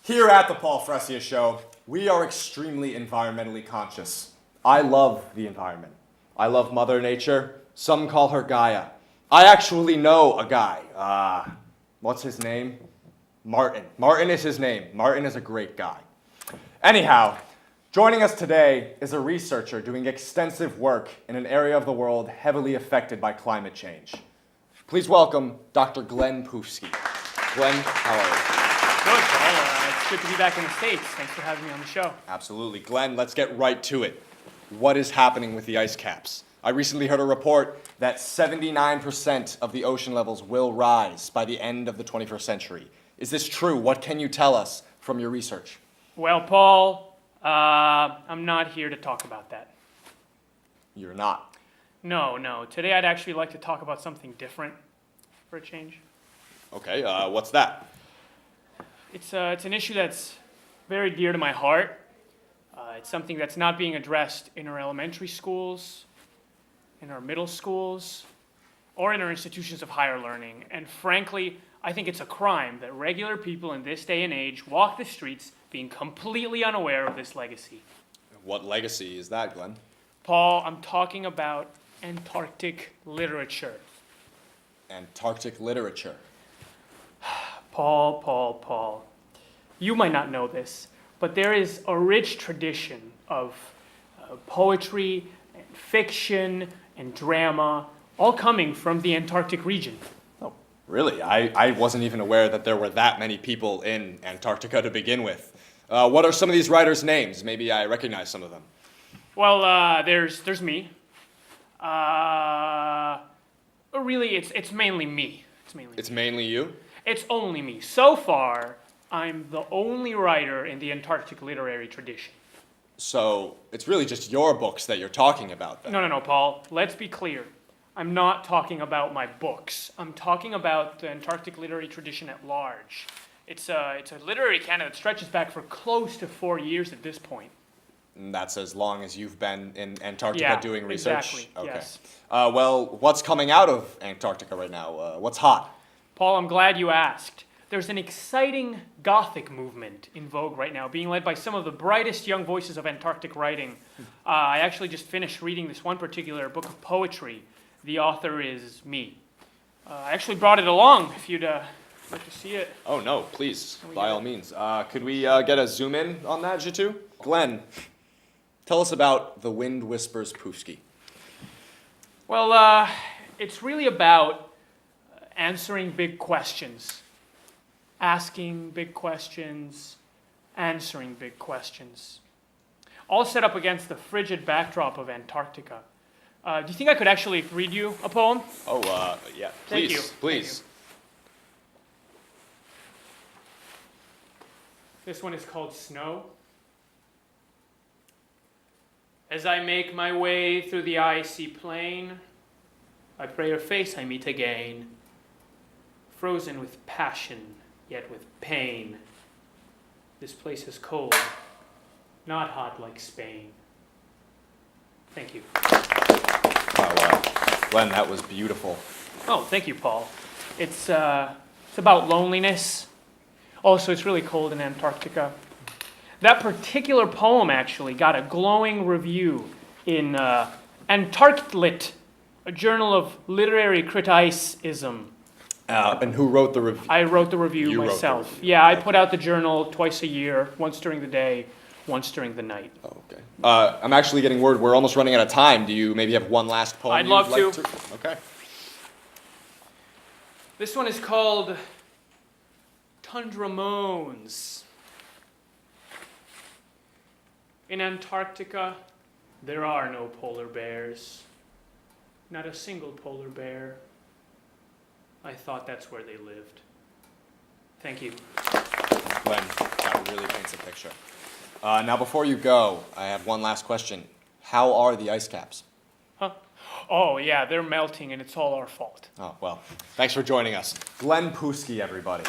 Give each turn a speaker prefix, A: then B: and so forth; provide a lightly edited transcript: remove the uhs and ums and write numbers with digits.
A: Here at the Fresia Show, we are extremely environmentally conscious. I love the environment. I love Mother Nature. Some call her Gaia. I actually know a guy. What's his name? Martin. Martin is his name. Martin is a great guy. Anyhow, joining us today is a researcher doing extensive work in an area of the world heavily affected by climate change. Please welcome Dr. Glen Puphsky. Glen, how are you?
B: Good, Paul. It's good to be back in the States. Thanks for having me on the show.
A: Absolutely. Glen, let's get right to it. What is happening with the ice caps? I recently heard a report that 79% of the ocean levels will rise by the end of the 21st century. Is this true? What can you tell us from your research?
B: Well, Paul, I'm not here to talk about that.
A: You're not.
B: No. Today I'd actually like to talk about something different for a change.
A: Okay, what's that?
B: It's an issue that's very dear to my heart. It's something that's not being addressed in our elementary schools, in our middle schools, or in our institutions of higher learning. And frankly, I think it's a crime that regular people in this day and age walk the streets being completely unaware of this legacy.
A: What legacy is that, Glen?
B: Paul, I'm talking about Antarctic literature.
A: Antarctic literature.
B: Paul. You might not know this, but there is a rich tradition of poetry and fiction and drama, all coming from the Antarctic region.
A: Oh, really? I wasn't even aware that there were that many people in Antarctica to begin with. What are some of these writers' names? Maybe I recognize some of them.
B: Well, there's me. Really, it's mainly me.
A: It's mainly you?
B: It's only me. So far, I'm the only writer in the Antarctic literary tradition.
A: So it's really just your books that you're talking about, then?
B: No, Paul. Let's be clear. I'm not talking about my books. I'm talking about the Antarctic literary tradition at large. It's a literary canon that stretches back for close to 4 years at this point.
A: And that's as long as you've been in Antarctica doing research?
B: Exactly,
A: okay.
B: yes.
A: Well, what's coming out of Antarctica right now? What's hot?
B: Paul, I'm glad you asked. There's an exciting Gothic movement in vogue right now, being led by some of the brightest young voices of Antarctic writing. I actually just finished reading this one particular book of poetry. The author is me. I actually brought it along, if you'd like to see it.
A: Oh, no, please, by all means. Could we get a zoom in on that, Jitu? Glen, tell us about The Wind Whispers Puphsky.
B: Well, it's really about answering big questions. Asking big questions, answering big questions. All set up against the frigid backdrop of Antarctica. Do you think I could actually read you a poem?
A: Oh, yeah.
B: Thank
A: Please,
B: you.
A: please.
B: Thank you. This one is called Snow. As I make my way through the icy plain, I pray your face I meet again, frozen with passion, yet with pain. This place is cold, not hot like Spain. Thank you.
A: Wow. Glen, that was beautiful.
B: Oh, thank you, Paul. It's about loneliness. Also, it's really cold in Antarctica. That particular poem actually got a glowing review in Antarctlit, a journal of literary criticism.
A: And who wrote the review?
B: I wrote the review
A: You wrote the
B: myself.
A: review.
B: Yeah, I put out the journal twice a year, once during the day, once during the night.
A: Oh, okay. I'm actually getting word we're almost running out of time. Do you maybe have one last poem?
B: I'd
A: you'd
B: love
A: like
B: to.
A: Okay.
B: This one is called Tundra Moans. In Antarctica, there are no polar bears. Not a single polar bear. I thought that's where they lived. Thank you.
A: Glen, that really paints a picture. Now, before you go, I have one last question. How are the ice caps?
B: Huh? Oh, yeah, they're melting and it's all our fault.
A: Oh, well, thanks for joining us. Glen Puphsky, everybody.